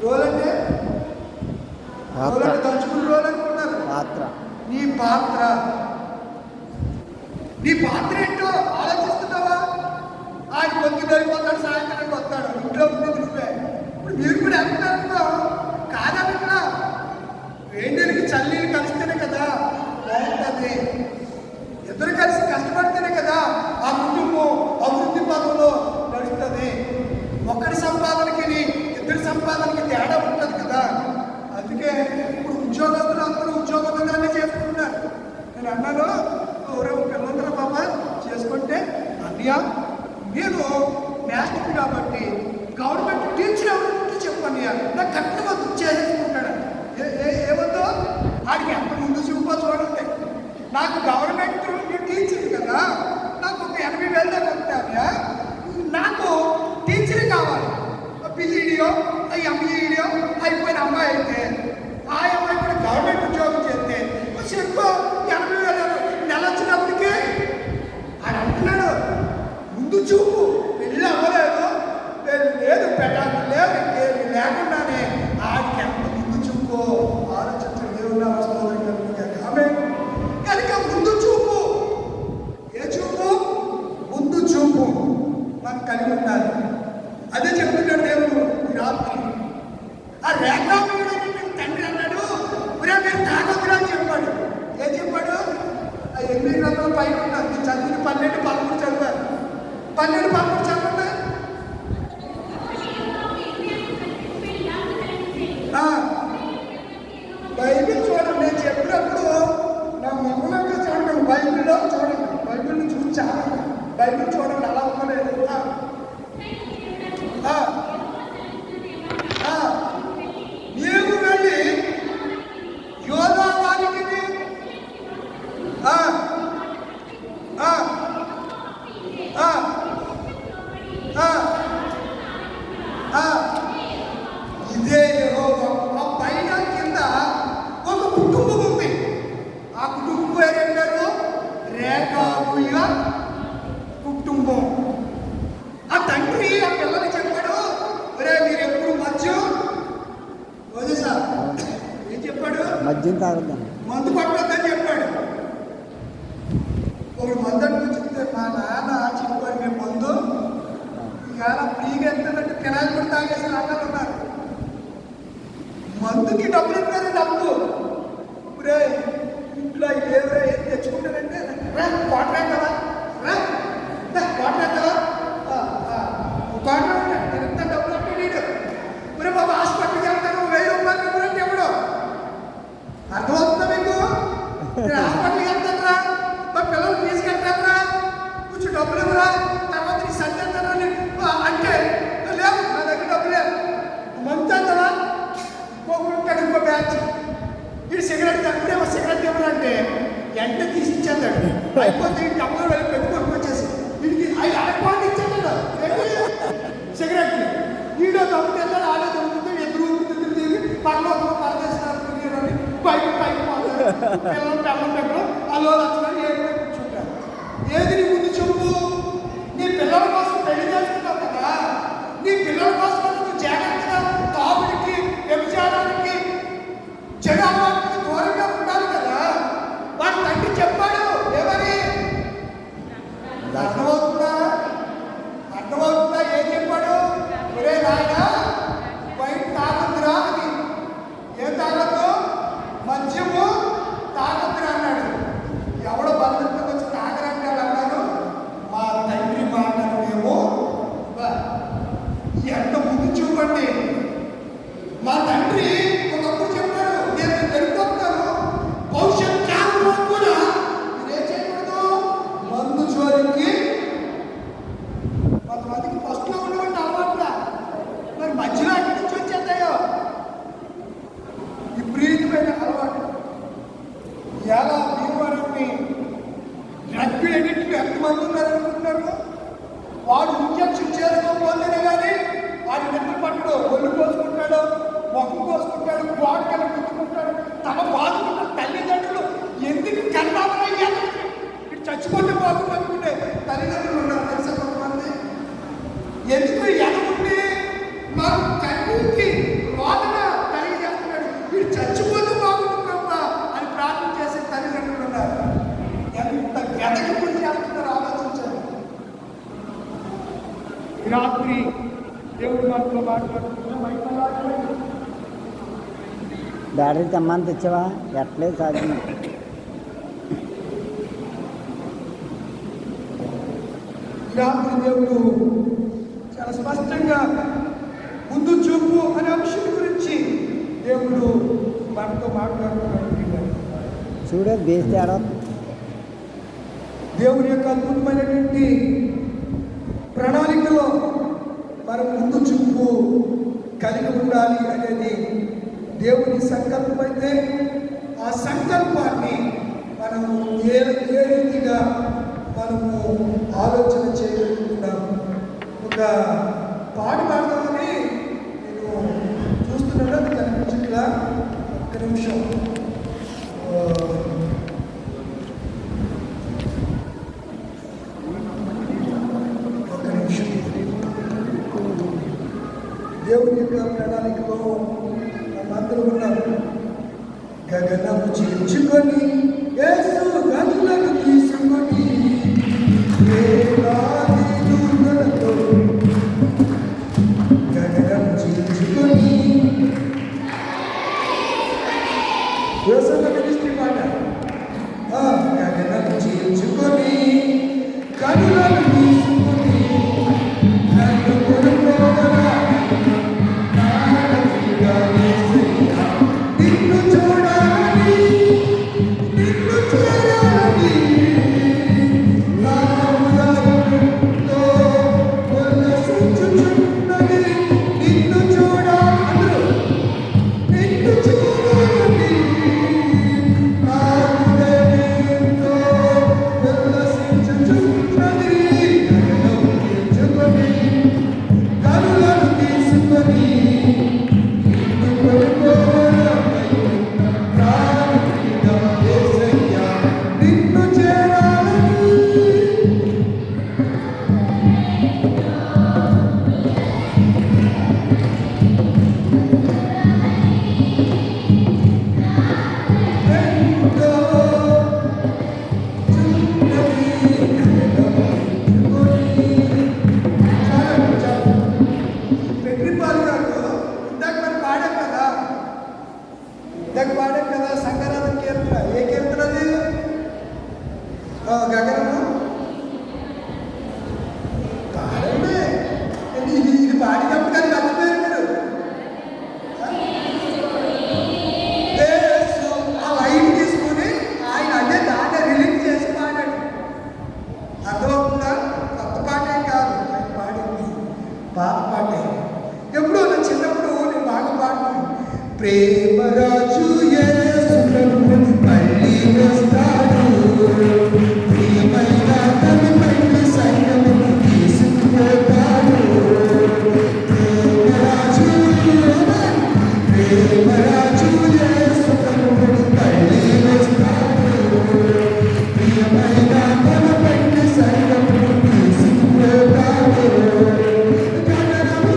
Role అంటే దంచుకుని role అనుకున్నారు. పాత్ర. నీ పాత్ర ఏంటో ఆలోచిస్తున్నావా? ఆయన పొద్దున్న వెళ్ళిపోతాడు, సాయంత్రానికి వస్తాడు, ఇంట్లో ఉండేది నువ్వే. ఇప్పుడు మీరు కూడా వెళ్తున్నారో కాదనుకున్నా, వేడికి చల్లీలు కలిస్తేనే కదా బాగుంటుంది. ఇద్దరు కలిసి కష్టపడితేనే కదా ఆ కుటుంబం అభివృద్ధి పదంలో నడుస్తుంది. ఒకరి సంపాదనకి ఇద్దరి సంపాదనకి తేడా ఉంటుంది కదా. అందుకే ఇప్పుడు ఉద్యోగస్తులు అందరూ ఉద్యోగంగానే చేసుకుంటున్నారు. నేను అన్నాను, ఎవరెవరు పిల్లలందరూ బాబా చేసుకుంటే అన్నయ్య నేను నేషనల్ కాబట్టి గవర్నమెంట్ టీచర్ ఎవరు చెప్పన్నయ్య నాకు కరెక్ట్ వద్దు చేసుకుంటాడు. ఏమొద్దు ఆడికి ఎంత ముందు చూపో చూడండి. నాకు గవర్నమెంట్ టీచర్ కదా, నాకు ఒక 80,000 దాకా వస్తాయా, నాకు టీచర్ కావాలి. పిఈడియో ఎంఈడియో అయిపోయిన అమ్మాయి అయితే ఆ అమ్మాయి కూడా గవర్నమెంట్ ఉద్యోగం చేస్తే చెప్పు 80,000 నెల వచ్చినప్పటికీ ఆయన అంటున్నాడు. ముందు చూపు పెళ్ళి అవ్వలేదు, లేదు పెట్టాలి లేదు, ఇంకేమి లేకుండానే ఆడికి ఎంత ముందు చూపు ఆలోచించడం దేవుడు ఆమె కనుక ముందు చూపు. ఏ చూపు? ముందు చూపు మనం కలిగి ఉండాలి. అదే చెప్తున్నాడు దేవుడు ఈ రాత్రి. ఆ రేఖామయుడు తండ్రి అన్నాడు, మీరు తాగొద్దురా అని చెప్పాడు. ఏం చెప్పాడు? ఆ 8 గ్రంథాలు పైన ఉన్నారు, చదివిన 12, 13 చదివారు. 12, 13 చదవండి. బైబిల్ చూడండి. నేను చెప్పినప్పుడు నా మొహంలో చూడండి, బైబిల్లో చూడండి, బైబిల్ని చూసి చాలా బైబిల్ చూడండి అలా ఉండలేదు. నీవు వెళ్ళి యోధా వారికి ఇదే ఆ పైన కింద ఒక కుటుంబం ఉంది. ఆ కుటుంబం పేరు రేఖామయ కుటుంబం. ఆ తండ్రి ఆ పిల్లలు చెప్పాడు, ఒరే మీరు ఎప్పుడు మద్యం వదిసా ఏం చెప్పాడు? మద్యం తాగొద్దని, మందు పట్టొద్దని చెప్పాడు. ఒకడు మందు అంటూ చెప్తే మా నాన్న చెప్పాడు, మేము మందు ఇవాళ ఫ్రీగా ఎంతంటే కిరాయి కూడా తాగేసిన అన్నలు ఉన్నారు. మందుకి డబ్బులు ఇస్తారు. డబ్బు రే ఇంట్లో ఏదో ఏం తెచ్చుకుంటారంటే కోటరేస్తావా కోటరేస్తావా కోట ఎంత డబ్బులు అంటే నీడు మరి బాబు హాస్పిటల్కి వెళ్తాను 1000 రూపాయలు డబ్బులు అంటే ఎవడు అర్థమవుతుందా మీకు? నేను హాస్పిటల్కి వెళ్తానురా, మా పిల్లలు ఫీజు కట్టారా, కొంచెం డబ్బులు ఇవ్వరా, తర్వాత నీ సంతారా అంటే లేవు, నా దగ్గర డబ్బులు లేవు. మంచి అంతరా ఇంకొకటి ఇంకో బ్యాచ్ వీడు సిగరెట్ తప్పుడేమో సిగరెట్ ఇవ్వరంటే ఎంట తీసి ఇచ్చేస్తాడు. అయిపోతే వీడికి అమ్మలో వెళ్ళి పెట్టుకొని వచ్చేసి వీడికి 5 అరపాటు ఇచ్చేస్తాడు సిగరెట్. వీడియో తప్పు తెల్లాడు, ఆడే తగ్గుతుంది, ఎదురు పరలో పరదేశాలు పైకి పోతారు. పిల్లలు అల్లో లక్షణాలు ఏడు కూర్చుంటారు. ఏది నీ ముందు చెప్పు? నీ పిల్లల కోసం పెళ్లి చేసుకుంటావు కదా, నీ పిల్లల కోసం నువ్వు జాగ్రత్తగా తాగుడికి వ్యభిచారానికి చెడాలకి దూరంగా ఉండాలి కదా. వాడి తండ్రి చెప్పాడు ఏమని? అర్థమవుతుందా? ఏం చెప్పాడు? ఒరే నాయనా బయట తాగొద్దురా అని. ఏం తాగొద్దు? మద్యము తాగొద్దురా అన్నాడు. ఎవడో బలవంతంగా వచ్చి తాగరంటే అన్నారు. మా తండ్రి మాటను మేము ఎంత ముందు చూపండి. మా తండ్రి ఒకప్పుడు చెప్పాడు, నేను వెళ్ళిపోతాను, భవిష్యత్ కాలంలో కూడా మీరేం చేయకూడదు, మందు జోలికి. కొంతమందికి ఫస్ట్లో ఉన్నటువంటి అలవాట్ల మరి మధ్యలో అక్కడి నుంచి వచ్చేస్తాయో విపరీతమైన అలవాటు. ఎలా భీమవరాన్ని రగ్బీ ఎన్నింటికి ఎంతమంది ఉన్నారనుకుంటున్నారు? వాడు ఇంజక్షన్ చేసుకోకపోతేనే కానీ వాడు నిద్ర పట్టడు, ఒళ్ళు కోసుకుంటాడు, మొక్క కోసుకుంటాడు, గోడకలు గుర్తుకుంటాడు, తమ బాధకుంటాడు. తల్లిదండ్రులు ఎందుకు కన్నామని ఇటు చచ్చిపోతే బాగుంది అనుకుంటే తల్లిదండ్రులు ఉన్నారు తెలుసా కొంతమంది. ఎందుకు ఎనకుంటే మనం కన్నీకి రాత్రి దేవుడు మనతో మాట్లాడుతున్న బ్యాటరీ తెమ్మని తెచ్చావా? ఎట్లేదు సాధ్యం. రాత్రి దేవుడు చాలా స్పష్టంగా ముందు చూపు అనే అంశం గురించి దేవుడు మనతో మాట్లాడుతున్నాడు. చూడే బేస్ తేడా. దేవుని యొక్క అద్భుతమైనటువంటి ప్రణాళికలో మనం ముందు చూపు కలిగి ఉండాలి అనేది దేవుని సంకల్పం అయితే ఆ సంకల్పాన్ని మనము ఏ రీతిగా మనము ఆలోచన చేయగలుగుతున్నాము. ఒక పాడి పాడదామని నేను చూస్తున్నాను, అది కనిపించట్లా. ఒక్క నిమిషం. దేవుని యొక్క ప్రణాళికలో మనమందరూ ఉన్నాము. గగనము చీల్చుకొని యేసు గనులను తీసుకొని గగనం చీల్చుకొని యోసఫ్ మినిస్ట్రీ మాట. గగనం చీల్చుకొని గనులను తీసుకొని నన్ను కొనుక్కోగల నిన్ను చూడాలి, నిన్ను చేయాలి, నా హృదయంతో ఉల్లసించుచున్నది. నిన్ను చూడాలి, నిన్ను చేయాలి, నా హృదయంతో ఉల్లసించుచున్నది. గగనం చీల్చుకొని కనులను తీసుకొని నిన్ను చేరాలి. పెట్రిపాల్ గారు ఇందాక మనం పాడాం కదా, సంగరాధన కీర్తన. ఏ కీర్తన అది? గగనము పాడండి. ఇది పాడినప్పుడు కానీ మర్చిపోయారు మీరు. ఆ లైన్ తీసుకుని ఆయన అదే దాన్ని రిలీజ్ చేసి పాడాడు. అర్థమవుతుందా? కొత్త పాటే కాదు ఆయన పాడింది, పాత పాటే. ఎప్పుడో నా చిన్నప్పుడు నేను బాగా పాడుతాను. ప్రేమరాజు యేసు ప్రభువు మళ్ళీ వస్తాడు, ప్రియమైన తన పెళ్లి సంఘము తీసుకుపోతాడు. ప్రేమరాజు యేసు ప్రభువు మళ్ళీ వస్తాడు, ప్రియమైన తన పెళ్లి సంఘము తీసుకుపోతాడు. గగనము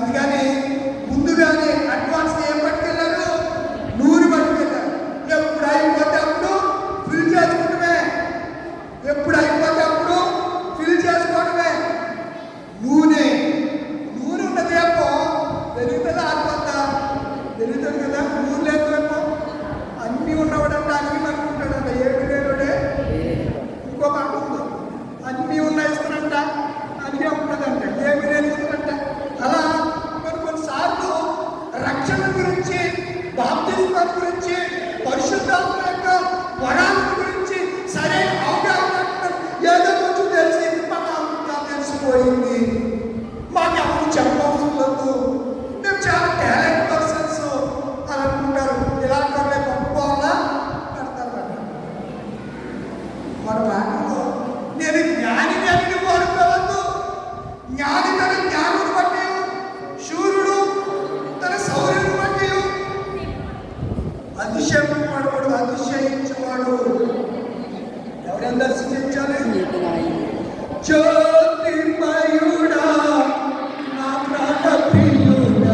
అందుకని ముందుగానే అడ్వాన్స్ ఏం పట్టుకెళ్ళారు? నూనె పట్టుకెళ్ళారు. ఎప్పుడు అయిపోతే అప్పుడు ఫిల్ చేసుకోవడమే. ఎప్పుడు అయిపోతే అప్పుడు ఫిల్ చేసుకోవడమే. నూనె ఉన్నది ఏమో వెలుగుతుందా ఆరిపోతా? వెలుగుతుంది కదా. నూనె లేదేమో అన్నీ ఉన్నవాడంటే అన్నీ అనుకుంటాడంట. ఏమి లేనుడే ఇంకో మాట ఉంది, అన్నీ ఉన్న ఇస్తారంట, అన్నీ ఉంటుందంట, ఏమి లేని ఇస్తారంట. అలా కొన్నిసార్లు రక్షణ గురించి, బాప్తిస్మం గురించి, పరిశుద్ధాత్మ యొక్క వరాల గురించి సరైన అవగాహన ఏదో కొంచెం తెలిసి మాకు తెలిసిపోయింది, మాకు ఎవరు చెప్పవలసిన లేదు, మేము చాలా టాలెంట్ పర్సన్స్ అని అనుకుంటారు. ఇలాంటి వాళ్ళే పంపుకోవాలా పెడతారు. మన మాటలో నేను జ్ఞానిని అని వాడుకోవద్దు. జ్ఞాని తన జ్ఞానుని బట్టి, శూరుడు తన శౌర్యుని బట్టి అతిశయం పడవాడు, అతిశయించేవాడు. ఎవరైనా దర్శించాలి? జ్యోతిర్మయుడా నా ప్రాణ ప్రియుడా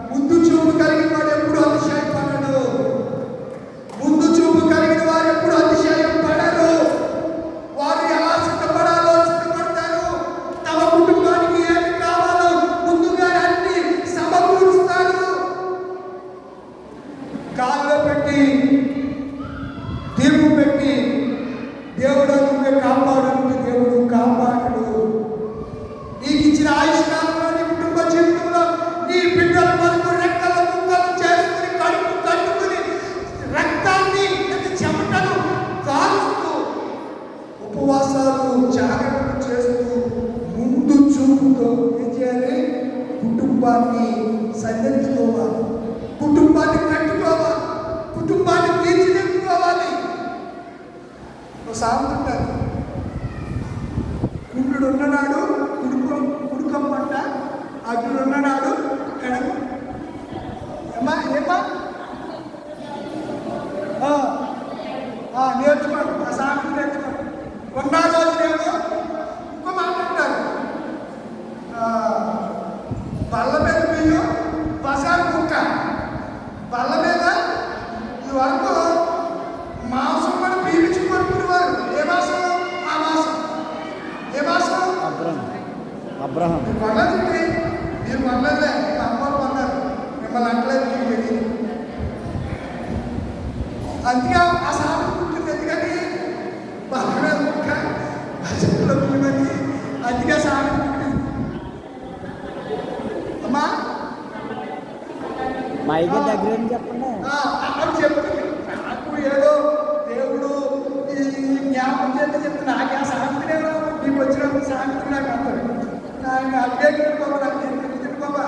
ముందు చూపు కలిగిన వాడు ఎప్పుడు అతిశయపడడు. ముందు చూపు కలిగిన వారు ఎప్పుడు అతిశయపడరు. వారు ఎలా సిద్ధపడాలో సిద్ధపడతారు. తమ కుటుంబానికి ఏమి కావాలో ముందుగా అన్ని సమకూరుస్తారు. కాల్లో పెట్టి దీపం పెట్టి దేవుడు నువ్వే కాపాడు, దేవుడు కాపాడు. నీకు ఇచ్చిన ఆయుష్కాలంలో నీ కుటుంబ జీవితంలో నీ బిడ్డల వరకు రెక్కల ముక్కలు చేసుకుని కడుపు కట్టుకుని రక్తాన్ని చెమటను కాలుస్తూ ఉపవాసాలు జాగ్రత్తలు చేస్తూ ముందు చూపుతో ఏం చేయాలి? కుటుంబాన్ని సరిదిద్దుకోవాలి, కుటుంబాన్ని కట్టుకోవాలి, కుటుంబాన్ని తీర్చిదిద్దుకోవాలి. సాగుతుంటారు. కుళ్ళుడు ఉన్ననాడు కుడుకమ్మంట, అగ్నుడు ఉన్ననాడు ఎడమ. ఏమా నేర్చుకోండి, ఆ సామెత నేర్చుకోండి. ఉన్న రోజునేమో ఇంకో మాట్లాడతారు, బల్ల మీద బియ్యం బసారు కుక్క. బల్ల మీద ఈ వరకు మాంసం కూడా పీల్చుకుంటున్నారు. ఏ మాసం? ఆ మాసం. ఏ మాసం? అబ్రహం. కొనదండి, మీరు కొనలేదులే, అమ్మలు కొన్నారు, మిమ్మల్ని అంటలేదు, మీకు తెలియదు. అందుకే ఆ సామెత ఉంటుంది. ఎందుకని బలమే ముక్క బజెట్లో పులిమని, అందుకే సామెత ఉంటుంది. అమ్మా మైకి దగ్గర చెప్పండి. చెప్తుంది నాకు ఏదో దేవుడు ఈ జ్ఞాపకం చేస్తే చెప్తే నాకు ఆ సామెతలు ఎవరో నీకు వచ్చినప్పుడు సామెతలు నాకు అందరు నాకు అప్డేట్ బాబా నాకు తెలియదు బాబా